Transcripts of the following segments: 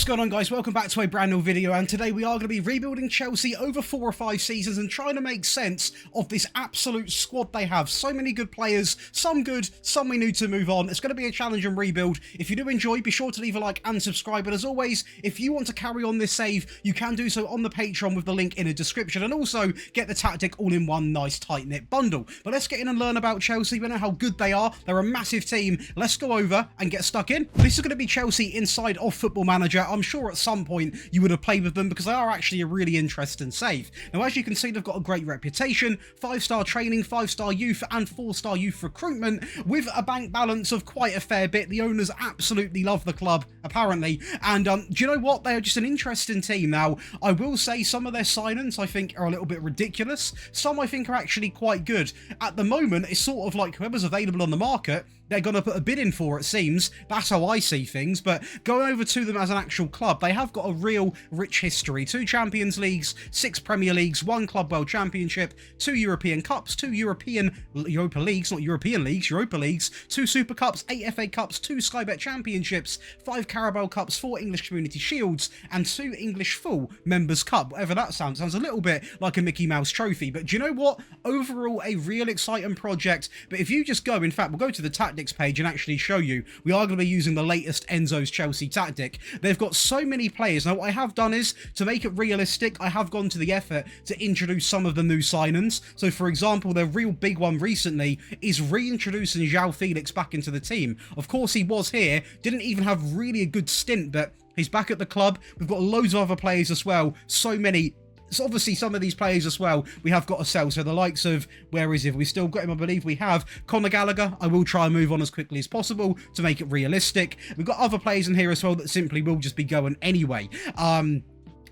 going on, guys? Welcome back to a brand new video, and today we are going to be rebuilding Chelsea over 4 or 5 seasons and trying to make sense of this absolute squad they have. So many good players, some good, some we need to move on. It's going to be a challenge and rebuild. If you do enjoy, be sure to leave a like and subscribe. And as always, if you want to carry on this save, you can do so on the Patreon with the link in the description, and also get the tactic all in one nice tight-knit bundle. But let's get in and learn about Chelsea. We know how good they are. They're a massive team. Let's go over and get stuck in. This is going to be Chelsea inside of Football Manager. I'm sure at some point you would have played with them because they are actually a really interesting save. Now, as you can see, they've got a great reputation, 5-star training, 5-star youth and 4-star youth recruitment with a bank balance of quite a fair bit. The owners absolutely love the club, apparently. And do you know what? They are just an interesting team. Now, I will say some of their signings I think are a little bit ridiculous. Some I think are actually quite good. At the moment, it's sort of like whoever's available on the market, they're going to put a bid in for, it seems. That's how I see things. But going over to them as an actual club, they have got a real rich history. 2 Champions Leagues, 6 Premier Leagues, 1 Club World Championship, 2 European Cups, 2 Europa Leagues, not European Leagues, Europa Leagues, 2 Super Cups, 8 FA Cups, 2 Sky Bet Championships, 5 Carabao Cups, 4 English Community Shields, and 2 English Full Members Cup. Whatever that sounds a little bit like a Mickey Mouse trophy. But do you know what? Overall, a real exciting project. But if you just go, in fact, we'll go to the tactics page and actually show you. We are going to be using the latest Enzo's Chelsea tactic. They've got so many players. Now, what I have done is, to make it realistic, I have gone to the effort to introduce some of the new signings. So, for example, the real big one recently is reintroducing João Felix back into the team. Of course, he was here, didn't even have really a good stint, but he's back at the club. We've got loads of other players as well. So many. So obviously some of these players as well we have got to sell. So the likes of, where is it? We still got him, I believe we have. Conor Gallagher, I will try and move on as quickly as possible to make it realistic. We've got other players in here as well that simply will just be going anyway. Purely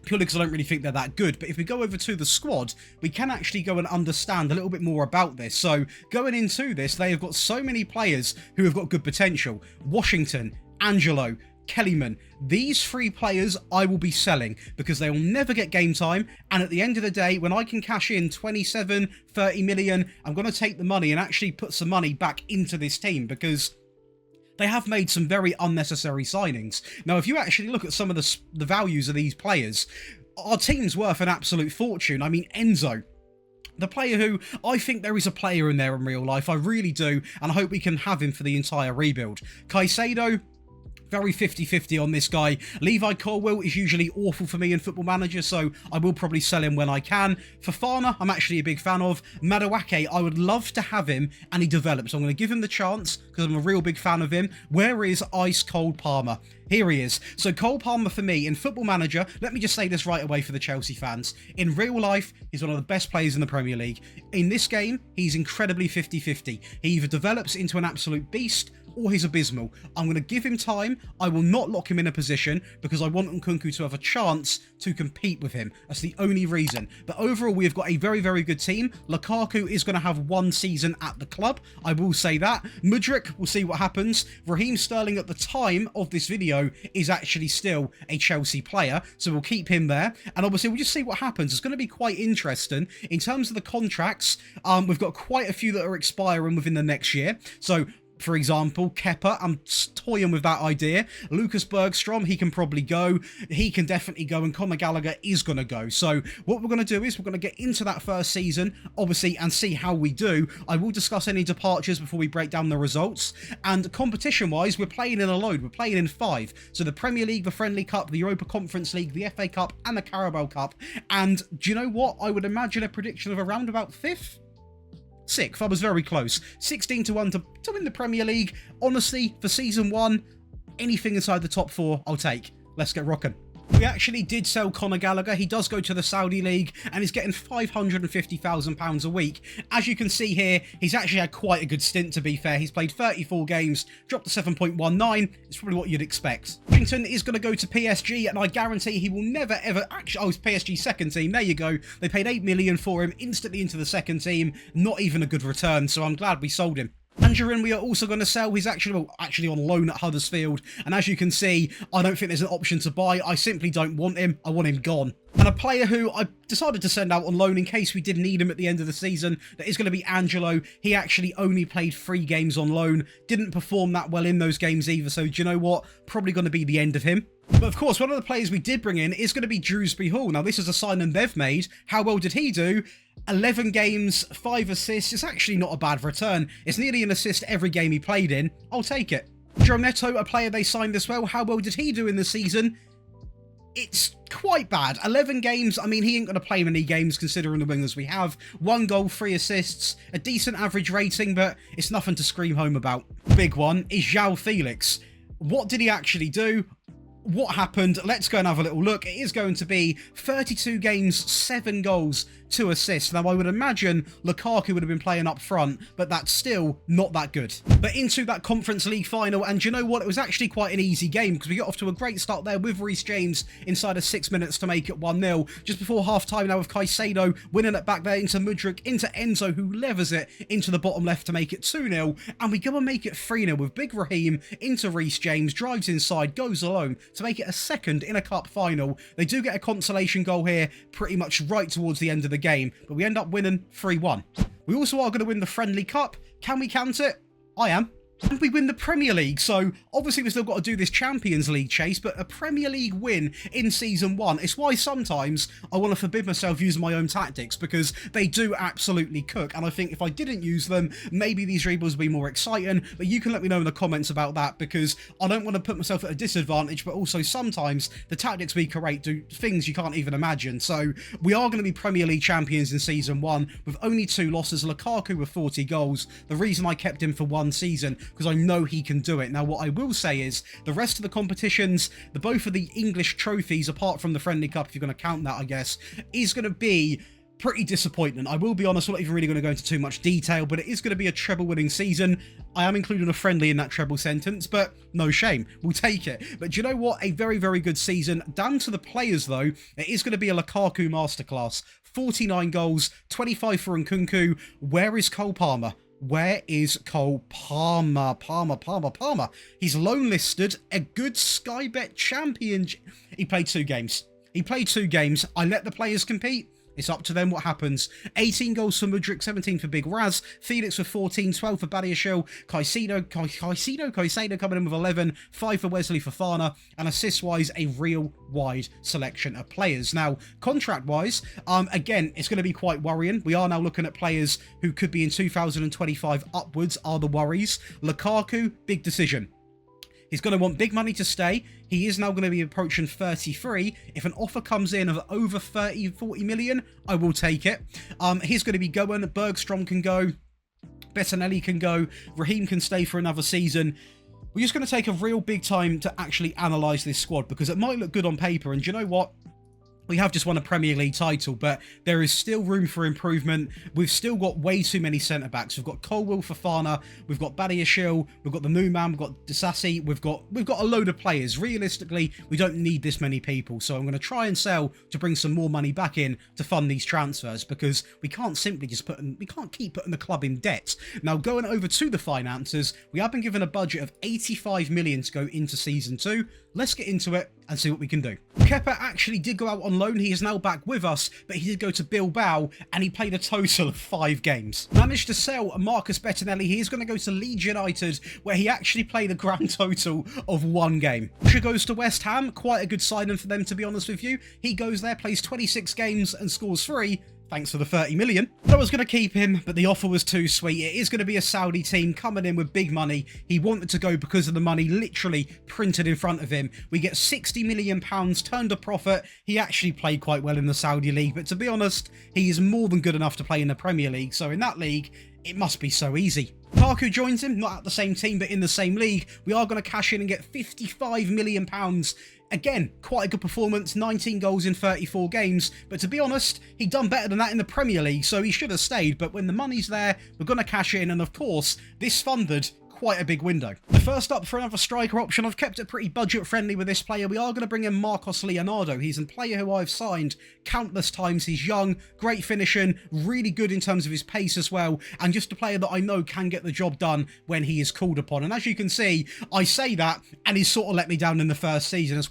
because I don't really think they're that good. But if we go over to the squad, we can actually go and understand a little bit more about this. So going into this, they have got so many players who have got good potential. Washington, Angelo, Kellyman. These 3 players I will be selling because they will never get game time, and at the end of the day, when I can cash in 27, 30 million, I'm going to take the money and actually put some money back into this team because they have made some very unnecessary signings. Now, if you actually look at some of the values of these players, our team's worth an absolute fortune. I mean, Enzo, the player who I think there is a player in there in real life, I really do, and I hope we can have him for the entire rebuild. Caicedo, very 50-50 on this guy. Levi Colwill is usually awful for me in Football Manager, so I will probably sell him when I can. Fofana, I'm actually a big fan of. Madueke, I would love to have him, and he develops. So I'm going to give him the chance, because I'm a real big fan of him. Where is Ice Cold Palmer? Here he is. So Cole Palmer for me in Football Manager, let me just say this right away for the Chelsea fans. In real life, he's one of the best players in the Premier League. In this game, he's incredibly 50-50. He either develops into an absolute beast, or he's abysmal. I'm going to give him time. I will not lock him in a position because I want Nkunku to have a chance to compete with him. That's the only reason. But overall, we have got a very, very good team. Lukaku is going to have 1 season at the club. I will say that. Mudryk, we'll see what happens. Raheem Sterling at the time of this video is actually still a Chelsea player, so we'll keep him there. And obviously, we'll just see what happens. It's going to be quite interesting. In terms of the contracts, we've got quite a few that are expiring within the next year. So, for example, Kepa, I'm toying with that idea. Lucas Bergstrom, he can probably go. He can definitely go, and Conor Gallagher is going to go. So what we're going to do is we're going to get into that first season, obviously, and see how we do. I will discuss any departures before we break down the results. And competition-wise, we're playing in a load. We're playing in 5. So the Premier League, the Friendly Cup, the Europa Conference League, the FA Cup, and the Carabao Cup. And do you know what? I would imagine a prediction of around about 5th? 6th, I was very close. 16-1 to win the Premier League. Honestly, for Season 1, anything inside the top 4, I'll take. Let's get rocking. We actually did sell Conor Gallagher. He does go to the Saudi League and he's getting £550,000 a week. As you can see here, he's actually had quite a good stint, to be fair. He's played 34 games, dropped to 7.19. It's probably what you'd expect. Washington is going to go to PSG, and I guarantee he will never ever actually... Oh, it's PSG's second team. There you go. They paid 8 million for him instantly into the second team. Not even a good return, so I'm glad we sold him. Angerin, we are also going to sell. He's actually on loan at Huddersfield, and as you can see, I don't think there's an option to buy. I simply don't want him. I want him gone. And a player who I decided to send out on loan in case we did need him at the end of the season, that is going to be Angelo. He actually only played 3 games on loan, didn't perform that well in those games either, so do you know what? Probably going to be the end of him. But of course, one of the players we did bring in is going to be Dewsbury Hall. Now, this is a signing they've made. How well did he do? 11 games, 5 assists. It's actually not a bad return. It's nearly an assist every game he played in. I'll take it. Joe Neto, a player they signed as well. How well did he do in the season? It's quite bad. 11 games, I mean, he ain't going to play many games considering the wingers we have. 1 goal, 3 assists, a decent average rating, but it's nothing to scream home about. Big one is João Felix. What did he actually do? What happened? Let's go and have a little look. It is going to be 32 games, 7 goals, 2 assists. Now, I would imagine Lukaku would have been playing up front, but that's still not that good. But into that Conference League final, and you know what? It was actually quite an easy game because we got off to a great start there with Reece James inside of 6 minutes to make it 1-0. Just before half-time now with Caicedo winning it back there into Mudryk, into Enzo, who levers it into the bottom left to make it 2-0. And we go and make it 3-0 with Big Raheem into Reece James, drives inside, goes alone to make it a second in a cup final. They do get a consolation goal here pretty much right towards the end of the game, but we end up winning 3-1. We also are going to win the Friendly Cup. Can we count it? I am. And we win the Premier League, so obviously we've still got to do this Champions League chase, but a Premier League win in Season 1. It's why sometimes I want to forbid myself using my own tactics, because they do absolutely cook, and I think if I didn't use them, maybe these dribbles would be more exciting, but you can let me know in the comments about that, because I don't want to put myself at a disadvantage, but also sometimes the tactics we create do things you can't even imagine. So we are going to be Premier League champions in Season 1, with only 2 losses, Lukaku with 40 goals. The reason I kept him for 1 season, because I know he can do it. Now, what I will say is the rest of the competitions, both of the English trophies, apart from the Friendly Cup, if you're going to count that, I guess, is going to be pretty disappointing. I will be honest, we're not even really going to go into too much detail, but it is going to be a treble-winning season. I am including a friendly in that treble sentence, but no shame. We'll take it. But do you know what? A very, very good season. Down to the players, though, it is going to be a Lukaku masterclass. 49 goals, 25 for Nkunku. Where is Cole Palmer? Where is Cole Palmer? Palmer. He's loan listed, a good Sky Bet champion. He played 2 games. I let the players compete. It's up to them what happens. 18 goals for Mudryk, 17 for Big Raz. Felix with 14, 12 for Badiashile. Caicedo coming in with 11, 5 for Wesley Fofana. And assist-wise, a real wide selection of players. Now, contract-wise, again, it's going to be quite worrying. We are now looking at players who could be in 2025 upwards are the worries. Lukaku, big decision. He's going to want big money to stay. He is now going to be approaching 33. If an offer comes in of over 30, 40 million, I will take it. He's going to be going. Bergstrom can go. Bettinelli can go. Raheem can stay for another season. We're just going to take a real big time to actually analyse this squad, because it might look good on paper. And do you know what? We have just won a Premier League title, but there is still room for improvement. We've still got way too many centre-backs. We've got Colwill, Fofana, we've got Badiashile, we've got the new man, we've got Disasi, we've got a load of players. Realistically, we don't need this many people, so I'm going to try and sell to bring some more money back in to fund these transfers, because we can't simply just we can't keep putting the club in debt. Now, going over to the finances, we have been given a budget of 85 million to go into Season 2. Let's get into it and see what we can do. Kepa actually did go out on loan. He is now back with us, but he did go to Bilbao and he played a total of 5 games. Managed to sell Marcus Bettinelli. He is going to go to Leeds United, where he actually played a grand total of 1 game. She goes to West Ham. Quite a good signing for them, to be honest with you. He goes there, plays 26 games and scores 3. Thanks for the 30 million. I was going to keep him, but the offer was too sweet. It is going to be a Saudi team coming in with big money. He wanted to go because of the money literally printed in front of him. We get £60 million turned a profit. He actually played quite well in the Saudi league, but to be honest, he is more than good enough to play in the Premier League. So in that league, it must be so easy. Parku joins him, not at the same team, but in the same league. We are going to cash in and get £55 million. Again, quite a good performance, 19 goals in 34 games, but to be honest, he'd done better than that in the Premier League, so he should have stayed, but when the money's there, we're going to cash in, and of course, this funded quite a big window. The first up for another striker option, I've kept it pretty budget friendly with this player. We are going to bring in Marcos Leonardo. He's a player who I've signed countless times. He's young, great finishing, really good in terms of his pace as well, and just a player that I know can get the job done when he is called upon. And as you can see, I say that, and he's sort of let me down in the first season.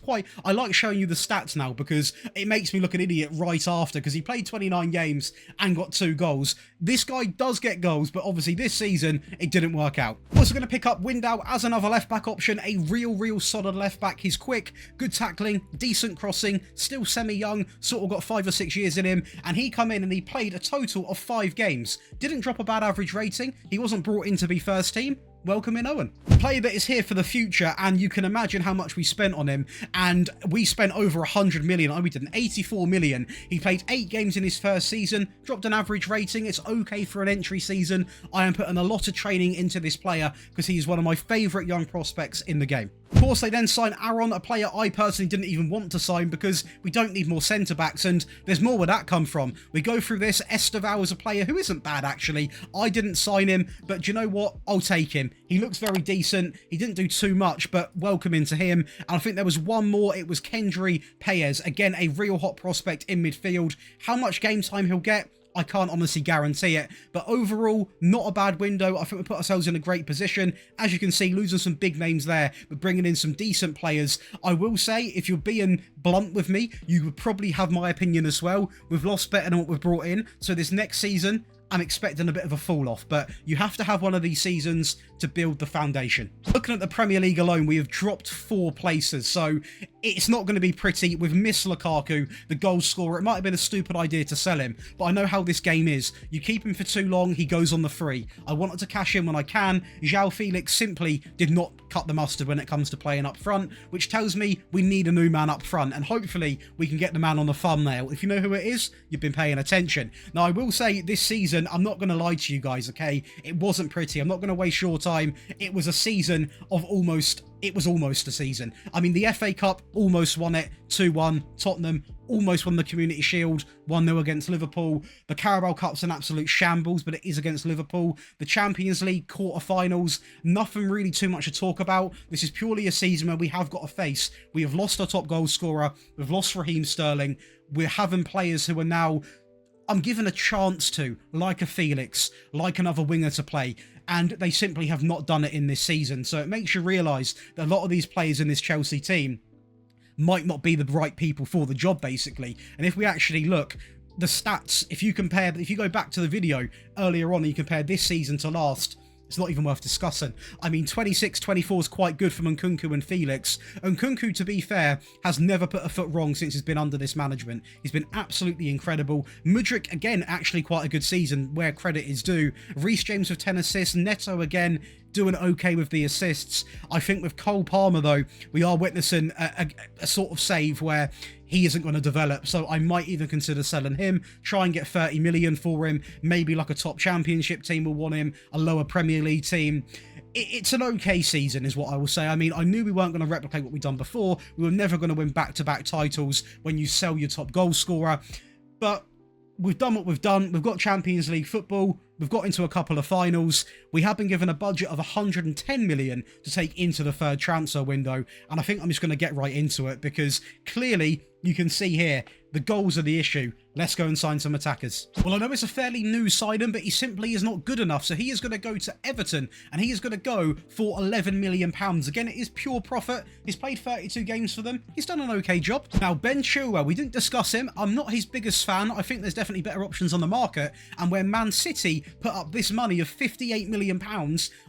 I like showing you the stats now, because it makes me look an idiot right after, because he played 29 games and got 2 goals. This guy does get goals, but obviously this season, it didn't work out. Also also going to pick up Window as another left-back option, a real solid left-back. He's quick, good tackling, decent crossing, still semi-young, sort of got 5 or 6 years in him, and he come in and he played a total of 5 games. Didn't drop a bad average rating. He wasn't brought in to be first team. Welcome in, Owen. A player that is here for the future, and you can imagine how much we spent on him, and we spent over 100 million. Oh, we didn't. 84 million. He played 8 games in his first season, dropped an average rating. It's okay for an entry season. I am putting a lot of training into this player because he's one of my favourite young prospects in the game. Of course, they then sign Aaron, a player I personally didn't even want to sign because we don't need more centre-backs, and there's more where that come from. We go through this. Estevao is a player who isn't bad, actually. I didn't sign him, but do you know what? I'll take him. He looks very decent. He didn't do too much, but welcome into him. And I think there was one more. It was Kendry Paez. Again, a real hot prospect in midfield. How much game time he'll get, I can't honestly guarantee it, but overall, not a bad window. I think we put ourselves in a great position. As you can see, losing some big names there, but bringing in some decent players. I will say, if you're being blunt with me, you would probably have my opinion as well. We've lost better than what we've brought in, so this next season, I'm expecting a bit of a fall off, but you have to have one of these seasons to build the foundation. Looking at the Premier League alone, we have dropped 4 places, so it's not going to be pretty. We've missed Lukaku, the goal scorer. It might have been a stupid idea to sell him, but I know how this game is. You keep him for too long, he goes on the free. I wanted to cash in when I can. João Felix simply did not cut the mustard when it comes to playing up front, which tells me we need a new man up front, and hopefully we can get the man on the thumbnail. If you know who it is, you've been paying attention. Now, I will say this season, I'm not going to lie to you guys, okay? It wasn't pretty. I'm not going to waste your time. It was a season of almost... It was almost a season. I mean, the FA Cup, almost won it, 2-1. Tottenham almost won the Community Shield, 1-0 against Liverpool. The Carabao Cup's an absolute shambles, but it is against Liverpool. The Champions League quarterfinals, nothing really too much to talk about. This is purely a season where we have got to face. We have lost our top goal scorer. We've lost Raheem Sterling. We're having players who are now... I'm given a chance to, like a Felix, like another winger to play, and they simply have not done it in this season. So it makes you realise that a lot of these players in this Chelsea team might not be the right people for the job, basically. And if we actually look, the stats, if you go back to the video earlier on and you compare this season to last, it's not even worth discussing. I mean, 26-24 is quite good for Nkunku and Felix. Nkunku, to be fair, has never put a foot wrong since he's been under this management. He's been absolutely incredible. Mudryk, again, actually quite a good season, where credit is due. Reece James with 10 assists. Neto, again, doing okay with the assists. I think with Cole Palmer, though, we are witnessing a sort of save where he isn't going to develop, so I might even consider selling him, try and get 30 million for him, maybe like a top championship team will want him, a lower Premier League team. It's an okay season is what I will say. I mean, I knew we weren't going to replicate what we've done before. We were never going to win back-to-back titles when you sell your top goal scorer, but we've done what we've done. We've got Champions League football. We've got into a couple of finals. We have been given a budget of 110 million to take into the third transfer window. And I think I'm just going to get right into it because clearly you can see here, the goals are the issue. Let's go and sign some attackers. Well, I know it's a fairly new signing, but he simply is not good enough. So he is going to go to Everton and he is going to go for £11 million. Again, it is pure profit. He's played 32 games for them. He's done an okay job. Now, Ben Chilwell, we didn't discuss him. I'm not his biggest fan. I think there's definitely better options on the market. And when Man City put up this money of £58 million,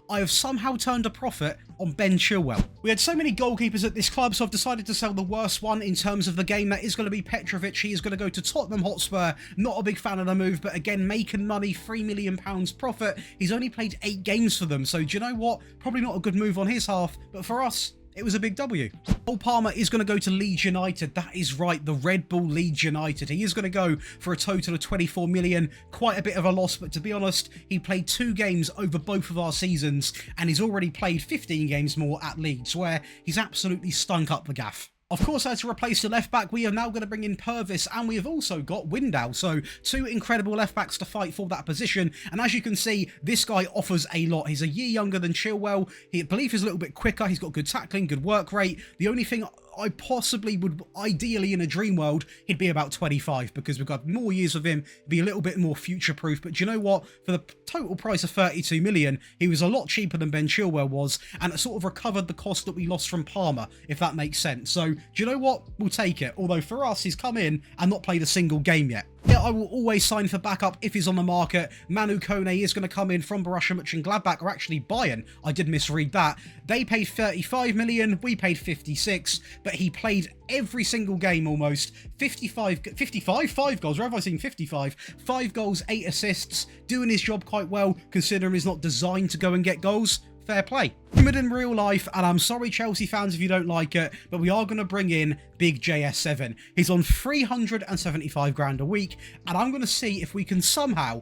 I have somehow turned a profit on Ben Chilwell. We had so many goalkeepers at this club, so I've decided to sell the worst one in terms of the game. That is going to be Petrovic. He is going to go to Tottenham Hotspur. Not a big fan of the move, but again, making money, £3 million profit. He's only played 8 games for them, so do you know what? Probably not a good move on his half, but for us, it was a big W. Cole Palmer is going to go to Leeds United. That is right, the Red Bull Leeds United. He is going to go for a total of 24 million. Quite a bit of a loss, but to be honest, he played 2 games over both of our seasons, and he's already played 15 games more at Leeds, where he's absolutely stunk up the gaff. Of course, to replace the left-back, we are now going to bring in Purvis, and we have also got Window. So, 2 incredible left-backs to fight for that position. And as you can see, this guy offers a lot. He's a year younger than Chilwell. I believe he's a little bit quicker. He's got good tackling, good work rate. The only thing I possibly would, ideally in a dream world, he'd be about 25 because we've got more years of him, be a little bit more future-proof. But do you know what? For the total price of 32 million, he was a lot cheaper than Ben Chilwell was, and it sort of recovered the cost that we lost from Palmer, if that makes sense. So, do you know what? We'll take it. Although for us, he's come in and not played a single game yet. Yeah, I will always sign for backup if he's on the market. Manu Kone is going to come in from Borussia Mönchengladbach, or actually Bayern. I did misread that. They paid 35 million, we paid 56, but he played every single game almost. 5 goals, where have I seen 55? 5 goals, 8 assists, doing his job quite well, considering he's not designed to go and get goals. Fair play. But in real life, and I'm sorry Chelsea fans if you don't like it, but we are going to bring in Big JS7. He's on 375 grand a week, and I'm going to see if we can somehow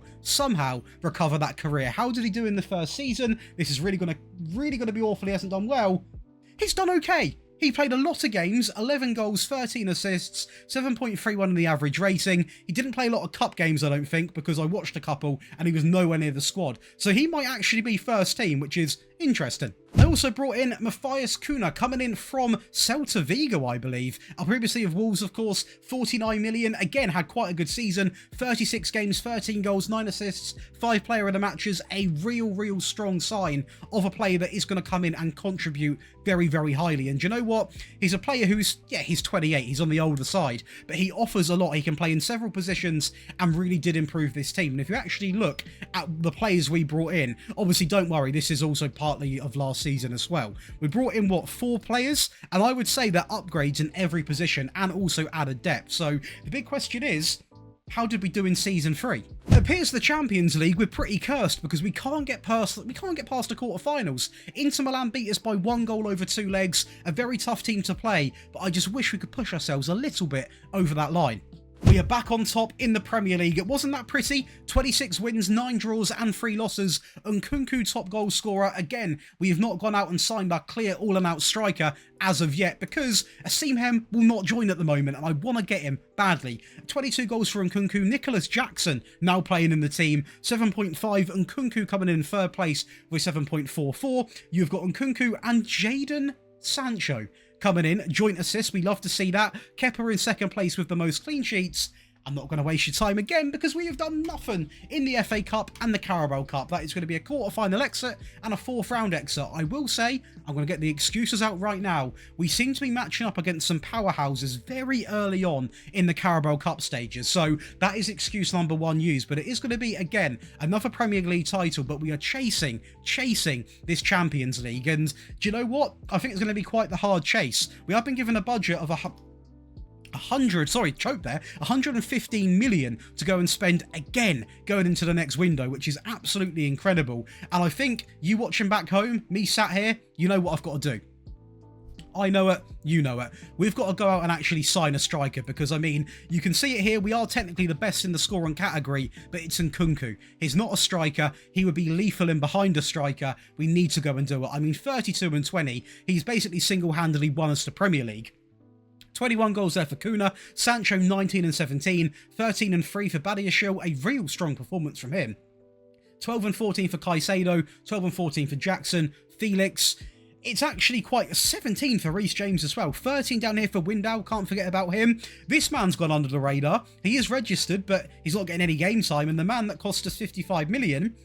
recover that career. How did he do in the first season? This is really going to be awful. He hasn't done well. He's done okay. He played a lot of games, 11 goals, 13 assists, 7.31 in the average rating. He didn't play a lot of cup games, I don't think, because I watched a couple and he was nowhere near the squad. So he might actually be first team, which is interesting. I also brought in Matthias Cunha, coming in from Celta Vigo, I believe. Previously of Wolves, of course, 49 million. Again, had quite a good season. 36 games, 13 goals, 9 assists, 5 player of the matches. A real strong sign of a player that is going to come in and contribute very, very highly. And do you know what? He's a player who's, yeah, he's 28. He's on the older side, but he offers a lot. He can play in several positions and really did improve this team. And if you actually look at the players we brought in, obviously don't worry, this is also partly of last season as well. We brought in, what, 4 players? And I would say they're upgrades in every position and also added depth. So the big question is, how did we do in season 3? It appears the Champions League we're pretty cursed because we can't get past the quarterfinals. Inter Milan beat us by 1 goal over 2 legs, a very tough team to play, but I just wish we could push ourselves a little bit over that line. We are back on top in the Premier League. It wasn't that pretty. 26 wins, 9 draws and 3 losses. Nkunku top goal scorer. Again, we have not gone out and signed our clear all and out striker as of yet because Asimhem will not join at the moment and I want to get him badly. 22 goals for Nkunku. Nicholas Jackson now playing in the team. 7.5. Nkunku coming in 3rd place with 7.44. You've got Nkunku and Jadon Sancho coming in, joint assist. We love to see that. Kepa in 2nd place with the most clean sheets. I'm not going to waste your time again because we have done nothing in the FA Cup and the Carabao Cup. That is going to be a quarter-final exit and a 4th round exit. I will say, I'm going to get the excuses out right now. We seem to be matching up against some powerhouses very early on in the Carabao Cup stages. So that is excuse number 1 used. But it is going to be, again, another Premier League title. But we are chasing this Champions League. And do you know what? I think it's going to be quite the hard chase. We have been given a budget of 115 million to go and spend again going into the next window, which is absolutely incredible. And I think you watching back home, me sat here, you know what I've got to do. I know it, you know it. We've got to go out and actually sign a striker because, I mean, you can see it here. We are technically the best in the scoring category, but it's Nkunku. He's not a striker. He would be lethal in behind a striker. We need to go and do it. I mean, 32 and 20. He's basically single-handedly won us the Premier League. 21 goals there for Cunha. Sancho 19 and 17. 13 and 3 for Badiashile. A real strong performance from him. 12 and 14 for Caicedo. 12 and 14 for Jackson. Felix. It's actually quite 17 for Reece James as well. 13 down here for Windau. Can't forget about him. This man's gone under the radar. He is registered, but he's not getting any game time. And the man that cost us 55 million...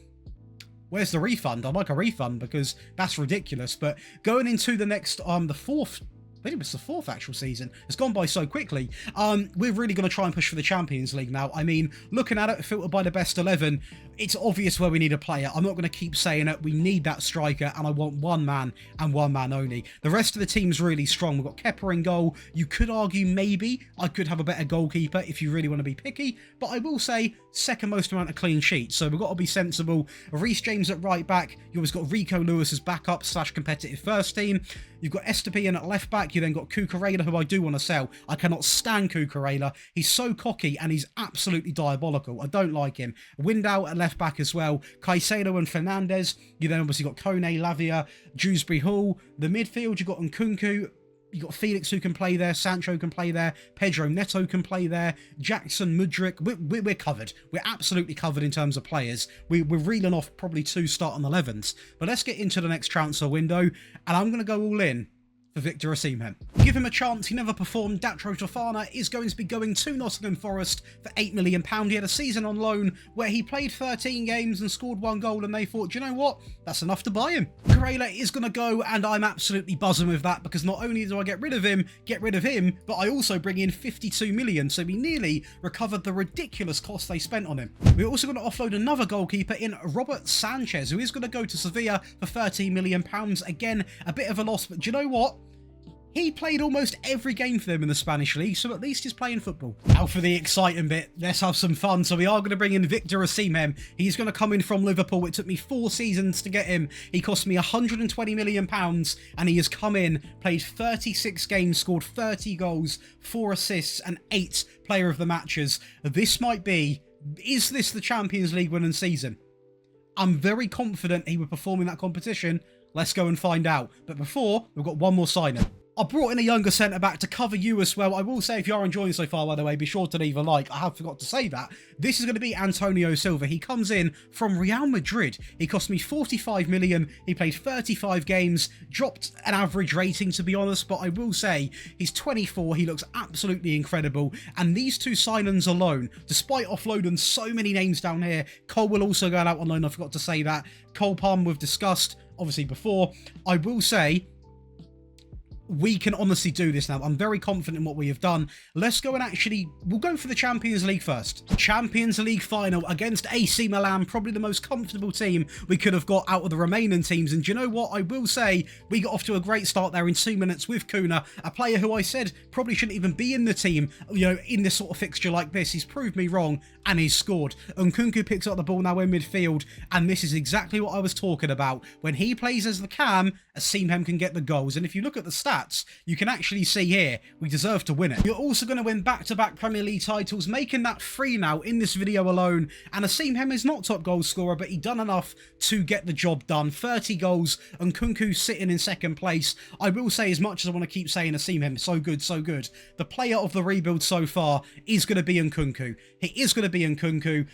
Where's the refund? I'd like a refund because that's ridiculous. But going into the next, the 4th... I think it was the 4th actual season. It's gone by so quickly. We're really going to try and push for the Champions League now. I mean, looking at it, filtered by the best 11, it's obvious where we need a player. I'm not going to keep saying it. We need that striker, and I want one man and one man only. The rest of the team's really strong. We've got Kepa in goal. You could argue maybe I could have a better goalkeeper if you really want to be picky, but I will say 2nd most amount of clean sheets, so we've got to be sensible. Reece James at right back. You always got Rico Lewis as backup / competitive first team. You've got Estupiñán at left back. You then got Cucurella, who I do want to sell. I cannot stand Cucurella. He's so cocky and he's absolutely diabolical. I don't like him. Windau at left back as well. Caicedo and Fernandes. You then obviously got Kone, Lavia, Dewsbury Hall. The midfield, you've got Nkunku. You got Felix who can play there, Sancho can play there, Pedro Neto can play there, Jackson, Mudryk. We're covered. We're absolutely covered in terms of players. We're reeling off probably 2 starting 11s. But let's get into the next transfer window, and I'm going to go all in for Victor Osimhen. Give him a chance, he never performed. Datro Fofana is going to be going to Nottingham Forest for £8 million. He had a season on loan where he played 13 games and scored 1 goal, and they thought, do you know what? That's enough to buy him. Corella is going to go, and I'm absolutely buzzing with that, because not only do I get rid of him, but I also bring in 52 million, so we nearly recovered the ridiculous cost they spent on him. We're also going to offload another goalkeeper in Robert Sanchez, who is going to go to Sevilla for £13 million. Again, a bit of a loss, but do you know what? He played almost every game for them in the Spanish league, so at least he's playing football. Now for the exciting bit, let's have some fun. So we are going to bring in Victor Osimhen. He's going to come in from Liverpool. It took me 4 seasons to get him. He cost me £120 million, and he has come in, played 36 games, scored 30 goals, 4 assists, and 8 player of the matches. This might be, is this the Champions League winning season? I'm very confident he would perform in that competition. Let's go and find out. But before, we've got one more signing. I brought in a younger centre-back to cover you as well. I will say, if you are enjoying so far, by the way, be sure to leave a like. I have forgot to say that. This is going to be Antonio Silva. He comes in from Real Madrid. He cost me 45 million. He played 35 games, dropped an average rating, to be honest, but I will say he's 24. He looks absolutely incredible. And these 2 signings alone, despite offloading so many names down here, Cole will also go out on loan. I forgot to say that. Cole Palmer we've discussed, obviously, before. I will say, we can honestly do this now. I'm very confident in what we have done. Let's go and we'll go for the Champions League first. Champions League final against AC Milan, probably the most comfortable team we could have got out of the remaining teams. And do you know what? I will say we got off to a great start there in 2 minutes with Kuna, a player who I said probably shouldn't even be in the team, you know, in this sort of fixture like this. He's proved me wrong, and he's scored. Nkunku picks up the ball now in midfield, and this is exactly what I was talking about. When he plays as the cam, Osimhen can get the goals. And if you look at the stats, you can actually see here, we deserve to win it. You're also going to win back-to-back Premier League titles, making that 3 now in this video alone. And Osimhen is not top goal scorer, but he done enough to get the job done. 30 goals, and Nkunku sitting in 2nd place. I will say, as much as I want to keep saying Osimhen, so good, so good, the player of the rebuild so far is going to be Nkunku. He is going to be Nkunku.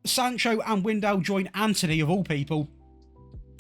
Sancho and Windal join Anthony, of all people,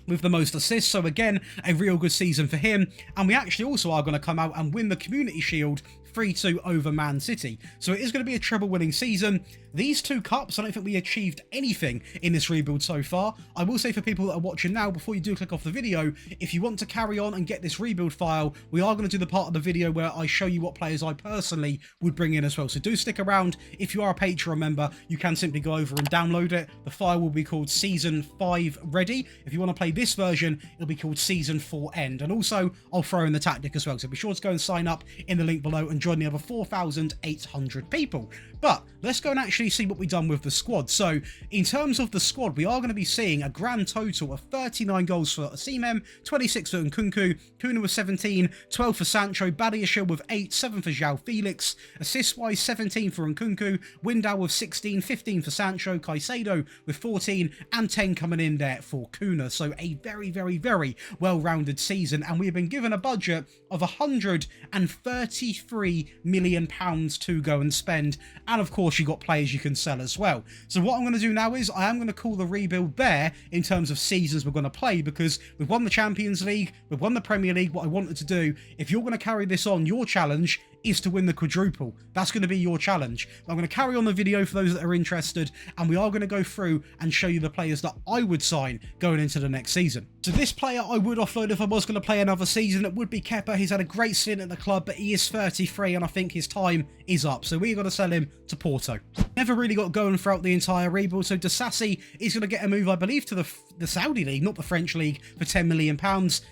with the most assists. So again, a real good season for him. And we actually also are going to come out and win the Community Shield 3-2 over Man City. So it is going to be a treble-winning season. These 2 cups, I don't think we achieved anything in this rebuild so far. I will say, for people that are watching now, before you do click off the video, if you want to carry on and get this rebuild file, we are going to do the part of the video where I show you what players I personally would bring in as well. So do stick around. If you are a Patreon member, you can simply go over and download it. The file will be called Season 5 Ready. If you want to play this version, it'll be called Season 4 End. And also, I'll throw in the tactic as well. So be sure to go and sign up in the link below and join the other 4,800 people. But let's go and actually see what we've done with the squad. So in terms of the squad, we are going to be seeing a grand total of 39 goals for Osimhen, 26 for Nkunku, Kuna with 17, 12 for Sancho, Badiashile with 8, 7 for João Felix, assist-wise 17 for Nkunku, Windal with 16, 15 for Sancho, Caicedo with 14, and 10 coming in there for Kuna. So a very, very, very well-rounded season, and we have been given a budget of £133 million to go and spend. And of course, you've got players you can sell as well. So what I'm going to do now is I am going to call the rebuild there in terms of seasons we're going to play, because we've won the Champions League, we've won the Premier League. What I wanted to do, if you're going to carry this on, your challenge is to win the quadruple. That's going to be your challenge. I'm going to carry on the video for those that are interested, and we are going to go through and show you the players that I would sign going into the next season. So this player I would offload if I was going to play another season. It would be Kepa. He's had a great stint at the club, but he is 33, and I think his time is up. So we're going to sell him to Porto. Never really got going throughout the entire rebuild. So Disasi is going to get a move, I believe, to the Saudi league, not the French league, for £10 million.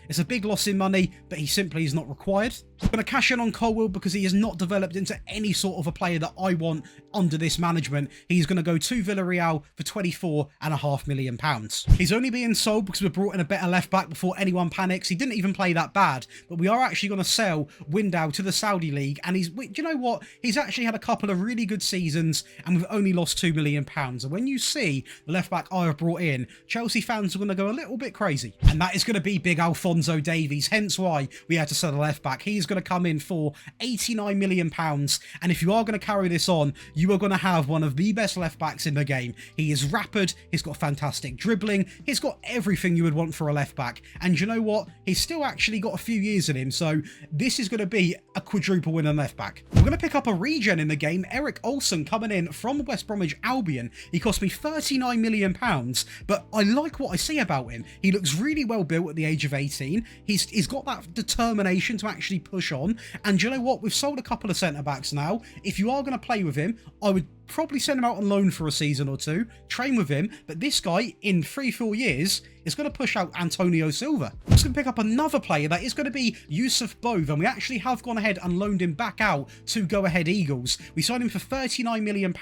It's a big loss in money, but he simply is not required. I'm going to cash in on Colwell because he has not developed into any sort of a player that I want under this management. He's going to go to Villarreal for £24.5 million. He's only being sold because we brought in a better left back before anyone panics. He didn't even play that bad, but we are actually going to sell Windal to the Saudi league. And do you know what? He's actually had a couple of really good seasons, and we've only lost £2 million. And when you see the left back I have brought in, Chelsea fans are going to go a little bit crazy. And that is going to be big Alphonso Davies, hence why we had to sell the left back. He's going to come in for £80 £39 million. And if you are going to carry this on, you are going to have one of the best left backs in the game. He is rapid, he's got fantastic dribbling, he's got everything you would want for a left back. And you know what? He's still actually got a few years in him, so this is going to be a quadruple winner left back. We're going to pick up a regen in the game, Eric Olsen, coming in from West Bromwich Albion. He cost me £39 million, but I like what I see about him. He looks really well built at the age of 18. He's got that determination to actually push on. And you know what? We've sold a couple of centre-backs now. If you are going to play with him, I would probably send him out on loan for a season or two, train with him, but this guy, in 3-4 years, is going to push out Antonio Silva. I'm just going to pick up another player that is going to be Yusuf Bove, and we actually have gone ahead and loaned him back out to Go Ahead Eagles. We signed him for £39 million.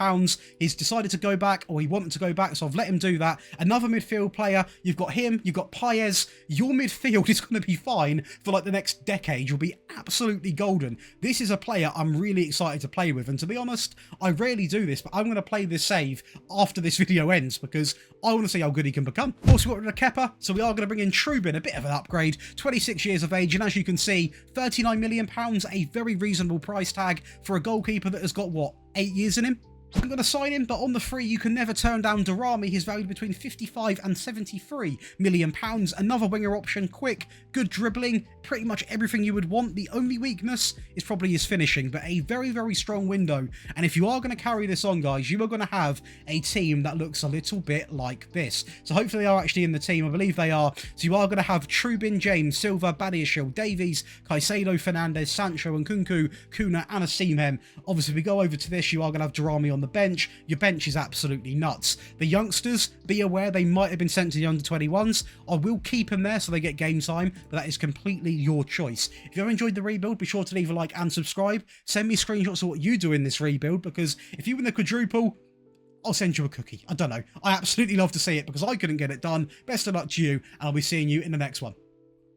He's decided to go back, or he wanted to go back, so I've let him do that. Another midfield player, you've got him, you've got Paez. Your midfield is going to be fine for like the next decade. You'll be absolutely golden. This is a player I'm really excited to play with, and to be honest, I rarely do this, but I'm going to play this save after this video ends because I want to see how good he can become. Also got rid of Kepa, so we are going to bring in Trubin, a bit of an upgrade, 26 years of age, and as you can see, £39 million, a very reasonable price tag for a goalkeeper that has got, what, 8 years in him? I'm going to sign him, but on the free, you can never turn down Darami. He's valued between £55 and £73 million. Another winger option, quick, good dribbling, pretty much everything you would want. The only weakness is probably his finishing, but a very, very strong window. And if you are going to carry this on, guys, you are going to have a team that looks a little bit like this. So hopefully they are actually in the team. I believe they are. So you are going to have Trubin, James, Silva, Badiashile, Davies, Caicedo, Fernandez, Sancho, and Nkunku, Kuna, and Osimhen. Obviously, if we go over to this, you are going to have Darami on the bench. Your bench is absolutely nuts. The youngsters, be aware they might have been sent to the under-21s. I will keep them there so they get game time, but that is completely your choice. If you have enjoyed the rebuild, be sure to leave a like and subscribe. Send me screenshots of what you do in this rebuild, because if you win the quadruple, I'll send you a cookie. I don't know. I absolutely love to see it because I couldn't get it done. Best of luck to you, and I'll be seeing you in the next one.